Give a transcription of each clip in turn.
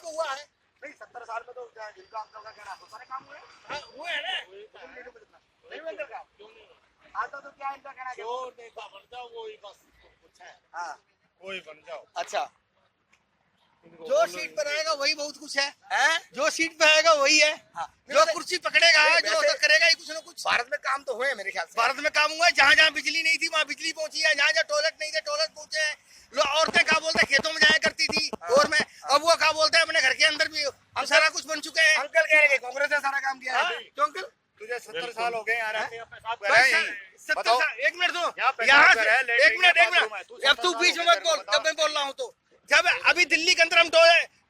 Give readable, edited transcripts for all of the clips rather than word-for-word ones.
कब हुआ है? नहीं 70 साल में तो जिनका अंकल का कहना है सारे काम हुए हुए है ना? नहीं बंद का आता तो क्या इनका कहना है जो नेता बन जाओ वही बस कुछ है। हाँ वही बन जाओ। अच्छा जो सीट पर आएगा वही बहुत कुछ है हैं? जो सीट पे आएगा वही है हाँ। जो कुर्सी पकड़ेगा जो वैसे- तो करेगा ही कुछ ना कुछ। भारत में काम तो हुए हैं मेरे ख्याल से। भारत में काम हुआ है, जहाँ जहाँ बिजली नहीं थी वहाँ बिजली पहुंची है, जहाँ जहाँ टॉयलेट नहीं थे टॉयलेट पहुंचे हैं। औरतें क्या बोलते हैं खेतों में जाया करती थी और में, अब वो क्या बोलते हैं अपने घर के अंदर भी हम सारा कुछ बन चुके हैं। अंकल कह रहे हैं कांग्रेस ने सारा काम किया है। हाँ, क्यों अंकल? तुझे 70 साल हो गए यार हाँ? अपने साथ बस गए हैं। 70 बताओ। साल, एक मिनट दो यहाँ पे यहाँ घर से है, लेटरिन एक मिनट का एक बाथरूम है, मिनट अब तू 70 बीच में साल मत बोल, बताओ। जब मैं बोल रहा हूँ तो जब अभी दिल्ली के अंदर हम तो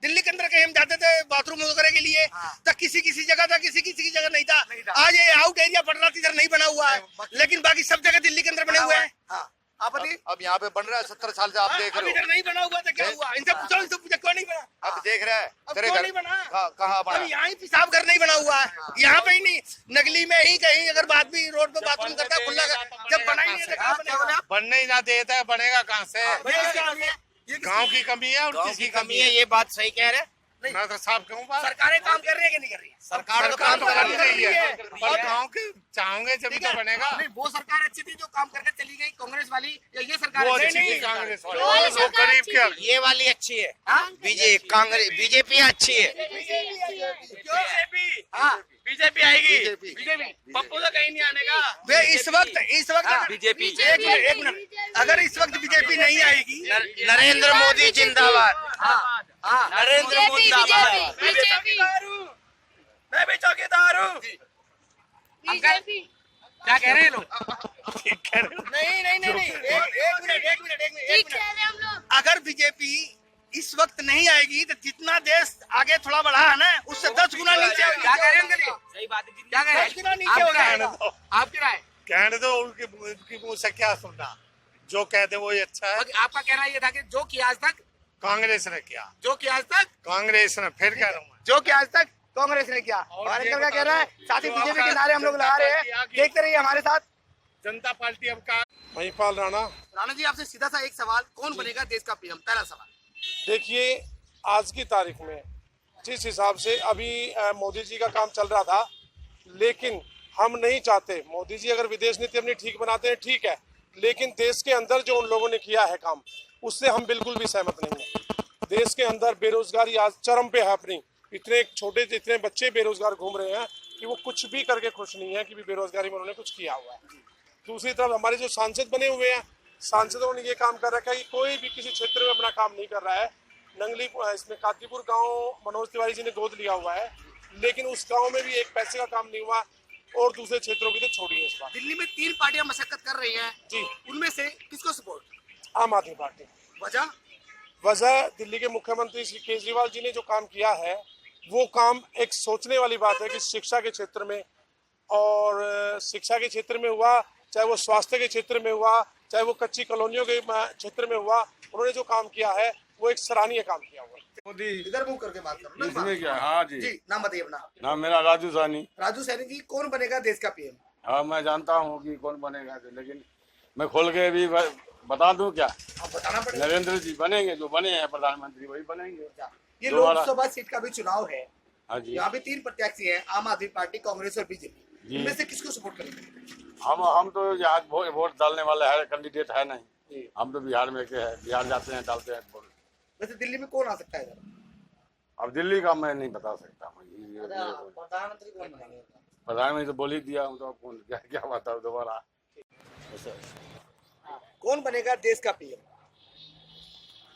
दिल्ली के अंदर कहीं हम जाते थे बाथरूम वगैरह के लिए हाँ। तो किसी किसी जगह था किसी किसी की जगह नहीं था। नहीं था। आज ये आउट एरिया पटना इधर नहीं बना हुआ है लेकिन बाकी सब जगह दिल्ली के अंदर बने हुए हैं। हाँ। आप बताइए अब यहाँ पे बन रहा है 70 साल से आप देख अब रहे इधर हो। नहीं बना हुआ तो क्या हुआ? इनसे पूछो इनसे पूछो क्यों नहीं बना? अब देख रहा है अब तेरे क्यों घर नहीं बना? कहाँ अब बना? यहाँ ही पेशाब घर नहीं बना हुआ है, यहाँ पे ही नहीं, नगली में ही कहीं अगर आदमी रोड पे बाथरूम करता है खुला जब बना ही नहीं है तो क्या बनेगा? बनने ही ना देता है, बनेगा कहाँ से? भाई क्या कमी है? ये किसकी- गांव की कमी है और गाँव किसकी की कमी है, ये बात सही कह रहे हैं। मैं तो साफ कहूँ बात। सरकारें काम कर रही है कि नहीं कर रही है? सरकार तो सरकार काम तो कर कर रही है और- पर गाँव के चाहोगे जब ठीक तो है? बनेगा। नहीं वो सरकार अच्छी थी जो काम करके चली गई कांग्रेस वाली या ये सरकार वो अच्छी अच्छी नहीं? थी कांग्रेस वाली, वो वाली वो सरकार गरीब अच्छी के ये वाली अच्छी है। हाँ? बीजेपी अच्छी है। हाँ बीजेपी आएगी। बीजेपी पप्पू तो कहीं नहीं आने का। वे इस वक्त अगर- बीजेपी। एक मिनट अगर इस वक्त बीजेपी नहीं आएगी नरेंद्र मोदी जिंदाबाद। हाँ हाँ नरेंद्र मोदी जिंदाबाद। बीजेपी मैं भी चौकीदार हूँ। बीजेपी क्या कह रहे हैं लोग? नहीं नहीं नहीं नहीं एक मिनट एक मिनट एक ठीक मिनट कह रहे हम लोग। अगर बीजेपी इस वक्त नहीं आएगी तो जितना देश आगे थोड़ा बढ़ा है ना उससे 10 गुना नीचे हो क्या कह रहे हैं अंकल ये? सही बात है। क्या कह रहे हैं? 10 गुना नीचे हो जाएगा। आपकी राय? कहने दो उनकी मुँह से क्या सुनना, जो कहते वही अच्छा है। आपका कहना ये था कि जो किया आज तक, कांग्रेस ने किया, जो किया आज तक, कांग्रेस ने फिर कह रहा हूँ मैं। जो कि आज तक कांग्रेस ने किया और अंकल क्या कह रहा है साथ ही बीजेपी के नारे हम लोग लगा रहे हैं। देखते रहिए हमारे साथ। जनता पार्टी अब का महिपाल राणा। राणा जी आपसे सीधा सा एक सवाल, कौन बनेगा देश का पीएम? पहला सवाल। देखिए आज की तारीख में जिस हिसाब से अभी मोदी जी का काम चल रहा था, लेकिन हम नहीं चाहते, मोदी जी अगर विदेश नीति अपनी ठीक बनाते हैं ठीक है, लेकिन देश के अंदर जो उन लोगों ने किया है काम उससे हम बिल्कुल भी सहमत नहीं हैं। देश के अंदर बेरोजगारी आज चरम पे है अपनी, इतने छोटे इतने बच्चे बेरोजगार घूम रहे हैं कि वो कुछ भी करके खुश नहीं है कि भी बेरोजगारी में उन्होंने कुछ किया हुआ है। दूसरी तरफ हमारे जो सांसद बने हुए हैं, सांसदों ने ये काम कर रखा है कि कोई भी किसी क्षेत्र में अपना काम नहीं कर रहा है। नंगली इसमें कादीपुर गांव मनोज तिवारी जी ने गोद लिया हुआ है, लेकिन उस गांव में भी एक पैसे का काम नहीं हुआ और दूसरे क्षेत्रों की तो छोड़िए इस बार। दिल्ली में 3 पार्टियां मशक्कत कर रही हैं जी, उनमें से किसको सपोर्ट? आम आदमी पार्टी। वजह? वजह दिल्ली के मुख्यमंत्री श्री केजरीवाल जी ने जो काम किया है वो काम एक सोचने वाली बात है कि शिक्षा के क्षेत्र में और शिक्षा के क्षेत्र में हुआ, चाहे वो स्वास्थ्य के क्षेत्र में हुआ, चाहे वो कच्ची कॉलोनियों के क्षेत्र में हुआ, उन्होंने जो काम किया है वो एक सराहनीय काम किया हुआ है। मोदी इधर मुंह करके बात करो इसमें क्या? हाँ जी, जी नाम बताइए अपना। नाम मेरा राजू सानी। राजू सैनी जी कौन बनेगा देश का पीएम? हाँ मैं जानता हूँ कि कौन बनेगा, लेकिन मैं खोल के भी बता दूं क्या? आप बताना पड़ेगा। नरेंद्र जी बनेंगे, जो बने हैं प्रधानमंत्री वही बनेंगे। ये दोबारा। लोकसभा सीट का भी चुनाव है, हाँ जी, यहाँ भी 3 प्रत्याशी हैं, आम आदमी पार्टी, कांग्रेस और बीजेपी। जी। इनमें से किसको सपोर्ट करेंगे? हम तो यहाँ वोट डालने वाले है कैंडिडेट है नहीं, हम तो बिहार में के है, बिहार जाते हैं डालते हैं वोट। वैसे दिल्ली में कौन आ सकता है इधर? अब दिल्ली का मैं नहीं बता सकता हूँ। प्रधानमंत्री कौन बनेंगे? प्रधानमंत्री तो बोल ही दिया हूँ, तो कौन क्या क्या बताओ दोबारा। कौन बनेगा देश का पीएम?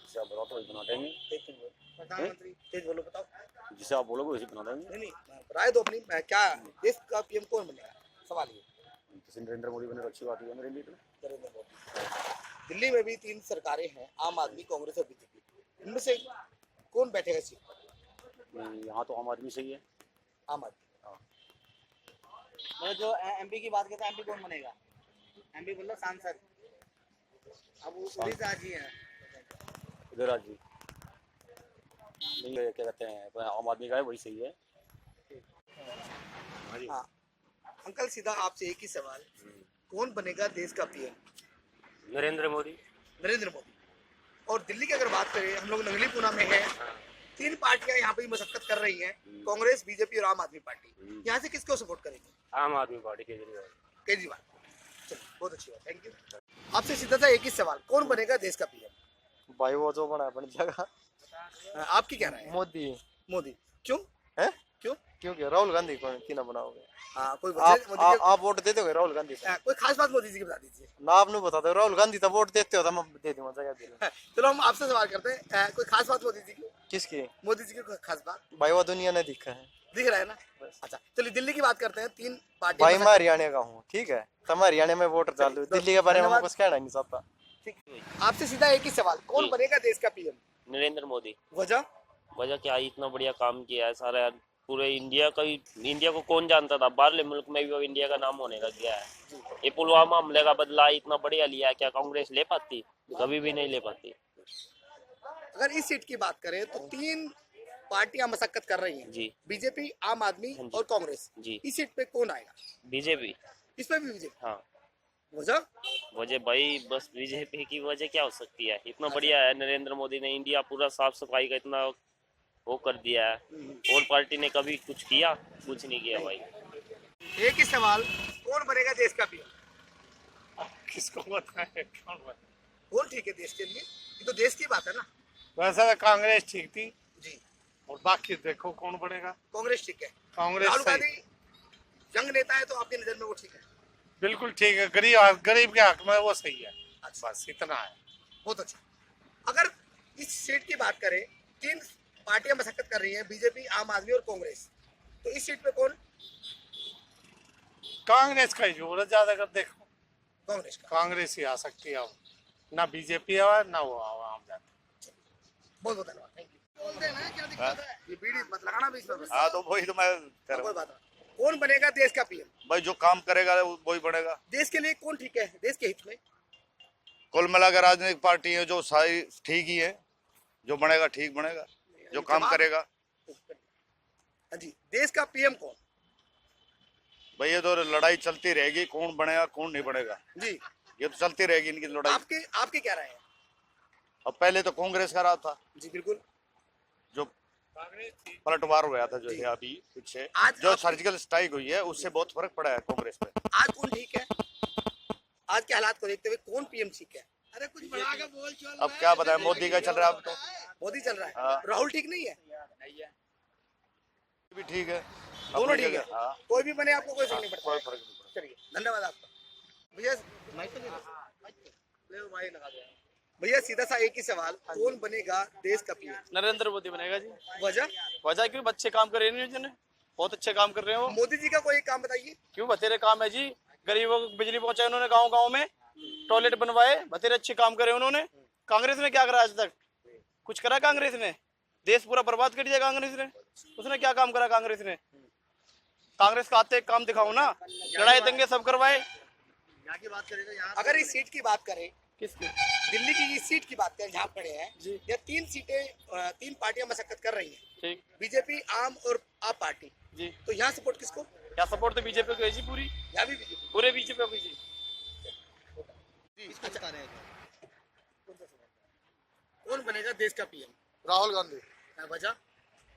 जिसे आप बताओ वही बना देंगे। प्रधानमंत्री तेज बोलो, बताओ। जिसे आप बोलोगे वही बना देंगे। नहीं राय दो अपनी। क्या देश का पीएम कौन बनेगा? सवाल ये। नरेंद्र मोदी बने तो अच्छी बात है मेरे लिए तो। नरेंद्र मोदी। दिल्ली में भी 3 सरकारें हैं, आम आदमी, कांग्रेस और बीजेपी। इनमें से कौन बैठेगा सीट पर? यहाँ तो आम आदमी सही है। आम आदमी। जो एमपी की बात करते हैं, एमपी कौन बनेगा? एमपी बोलो सांसद। अब उड़ीसा जी है इधर आज जी नहीं क्या कहते हैं, आम आदमी का है वही सही है। हाँ अंकल सीधा आपसे एक ही सवाल, कौन बनेगा देश का पीएम? नरेंद्र मोदी। नरेंद्र मोदी। और दिल्ली की अगर बात करें, हम लोग नगली पूना में है, तीन पार्टियां यहाँ पे मशक्कत कर रही हैं, कांग्रेस, बीजेपी और आम आदमी पार्टी। यहाँ से किसको सपोर्ट करेंगे? आम आदमी पार्टी केजरीवाल। केजरीवाल। चलिए, बहुत अच्छी बात, थैंक यू। आपसे सीधा सा एक ही सवाल, कौन बनेगा देश का पीएम? भाई वो जो बना बन जाएगा आपकी क्या राय है? मोदी। मोदी। क्यों? है क्यों? क्योंकि राहुल गांधी को क्यों ना बनाओगे? हाँ, कोई आप वजह- मोदी के- आप वोट दे दोगे राहुल गांधी को? कोई खास बात मोदी जी की बता दीजिए। ना आपने बता दो राहुल गांधी तो वोट देते हो तो मैं दे दूंगा जगह दे। चलो हम आपसे सवाल करते हैं, कोई खास बात मोदी जी की? किसकी? मोदी जी की कोई खास बात भाई वो दुनिया ने दिखा है। दिख रहा है ना? अच्छा, चलिए दिल्ली की बात करते हैं। तीन पार्टी भाई मैं हरियाणा का हूँ, ठीक है, तो मैं हरियाणा में वोट डाल दूँ, दिल्ली के बारे में मैं कुछ कहना नहीं चाहता। आपसे सीधा एक ही सवाल, कौन बनेगा देश का पीएम? नरेंद्र मोदी। वजह? वजह क्या, इतना बढ़िया काम किया है सारा पूरे इंडिया का ही। इंडिया को कौन जानता था, बाहरले मुल्क में भी अब इंडिया का नाम होने लग गया है। ये पुलवामा हमले का बदला इतना बढ़िया लिया है, क्या कांग्रेस ले पाती? कभी भी नहीं ले पाती। अगर इस सीट की बात करें तो तीन पार्टियां मशक्कत कर रही हैं जी। बीजेपी, आम आदमी और कांग्रेस। जी। इस सीट पे कौन आएगा? बीजेपी। इसमें भी बीजेपी। हाँ। वजह? वजह भाई बस बीजेपी की वजह क्या हो सकती है, इतना बढ़िया है नरेंद्र मोदी ने, इंडिया पूरा साफ सफाई का इतना वो कर दिया है। और पार्टी ने कभी कुछ किया? कुछ नहीं किया भाई। एक ही सवाल, कौन बनेगा देश का पीएम? किसको बताए कौन बने? कौन ठीक है देश के लिए? ये तो देश की बात है ना। वैसे तो कांग्रेस ठीक थी, जी। और बाकी देखो कौन बनेगा। कांग्रेस ठीक है। कांग्रेस राहुल सही, गांधी जंग नेता है तो आपकी नजर में वो ठीक है? बिल्कुल ठीक है। गरीब के हक में वो सही है, अच्छा। बस इतना है। बहुत अच्छा। अगर इस सीट की बात करें, तीन पार्टियां मशक्कत कर रही हैं, बीजेपी, आम आदमी और कांग्रेस, तो इस सीट पे कौन? कांग्रेस का ही जोर है ज्यादा कर, देखो कांग्रेस का। कांग्रेस ही आ सकती है अब, ना बीजेपी आवा ना वो आम जाती। बहुत बहुत धन्यवाद, थैंक यू। बोलते हैं ना, क्या दिक्कत है? ये बीड़ी मत लगाना बीच में बस। हाँ तो वही तो मैं कर रहा कोई हूँ बात नहीं। कौन बनेगा देश का पीएम? भाई, जो काम करेगा वही बनेगा। देश के लिए कौन ठीक है, देश के हित में? कुल मिलाकर राजनीतिक पार्टी है जो सारी ठीक ही है, जो बनेगा ठीक बनेगा, जो काम करेगा। हाँ जी, देश का पीएम कौन? भाई ये तो लड़ाई चलती रहेगी, कौन बनेगा कौन नहीं बनेगा, जी। ये तो चलती रहेगी इनकी लड़ाई। आपके क्या राय है? अब पहले तो कांग्रेस का रहा था, जी बिल्कुल, जो पलटवार हुआ था, जो है अभी पीछे जो सर्जिकल स्ट्राइक हुई है, उससे बहुत फर्क पड़ा है कांग्रेस पे। आज कौन ठीक है? आज के हालात को देखते हुए कौन पीएम ठीक है? अरे कुछ बढ़ा के बोल। चल अब क्या बताएं, मोदी का चल रहा है अब तो। मोदी चल रहा है। हाँ। राहुल ठीक नहीं है? भी ठीक है, दोनों ठीक है। हाँ। कोई भी बने आपको कोई फर्क नहीं कोई पड़ता। फर्क नहीं पड़ता। चलिए, धन्यवाद आपका। भैया माइक तो ले लो, भाई लगा दो। भैया सीधा सा एक ही सवाल, कौन बनेगा देश का पीएम? नरेंद्र मोदी बनेगा जी। वजह? वजह क्यों, अच्छे काम कर रहे हैं, बहुत अच्छे काम कर रहे हैं वो। मोदी जी का कोई एक काम बताइए। क्यों, बतेरे काम है जी, गरीबों को बिजली पहुंचाई उन्होंने, गाँव गाँव में टॉयलेट बनवाए, बतेरे अच्छे काम करे उन्होंने। कांग्रेस ने क्या करा आज तक? कुछ करा कांग्रेस ने? देश पूरा बर्बाद कर दिया कांग्रेस ने। उसने क्या काम करा कांग्रेस ने? कांग्रेस का आते काम दिखाओ ना, लड़ाई दंगे सब करवाए। यहाँ की बात करें तो यहाँ, अगर इस सीट की बात करें, किसकी? दिल्ली की इस सीट की बात करें जहाँ खड़े हैं जी। ये तीन पार्टियां मशक्कत कर रही हैं, ठीक। बीजेपी, आम और आप पार्टी, जी। तो यहाँ सपोर्ट किसको? क्या सपोर्ट तो बीजेपी को है जी, पूरी यहाँ भी बीजेपी। पूरे बीजेपी को जी। अच्छा, कौन बनेगा देश का पीएम? राहुल गांधी। वजह?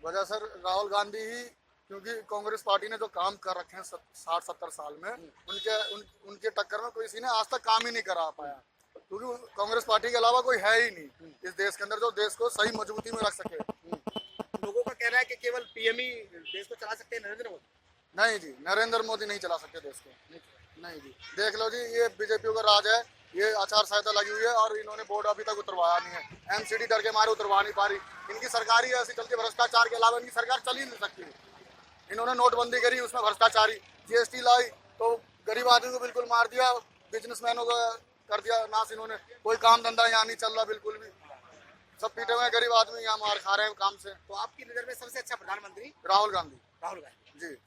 वजह सर राहुल गांधी ही, क्योंकि कांग्रेस पार्टी ने जो काम कर रखे हैं 60-70 साल में, उनके टक्कर में किसी ने आज तक काम ही नहीं करा पाया, क्योंकि कांग्रेस पार्टी के अलावा कोई है ही नहीं इस देश के अंदर जो देश को सही मजबूती में रख सके। लोगों का कहना है कि केवल पीएम ही देश को चला सकते हैं, नरेंद्र मोदी? नहीं जी, नरेंद्र मोदी नहीं चला सकते देश को। नहीं जी, देख लो जी, ये बीजेपी का राज है, ये आचार संहिता लगी हुई है और इन्होंने बोर्ड अभी तक उतरवाया नहीं है। एमसीडी डर के मारे उतरवा नहीं पा रही। इनकी सरकार ही ऐसी चलती है, भ्रष्टाचार के अलावा इनकी सरकार चल ही नहीं सकती। इन्होंने नोटबंदी करी, उसमें भ्रष्टाचारी, जीएसटी लाई तो गरीब आदमी को बिल्कुल मार दिया, बिजनेसमैनों को कर दिया नाश इन्होंने। कोई काम धंधा यहाँ नहीं चल रहा बिल्कुल भी, सब पीटे हुए गरीब आदमी यहाँ मार खा रहे हैं काम से। तो आपकी नजर में सबसे अच्छा प्रधानमंत्री? राहुल गांधी। राहुल गांधी जी।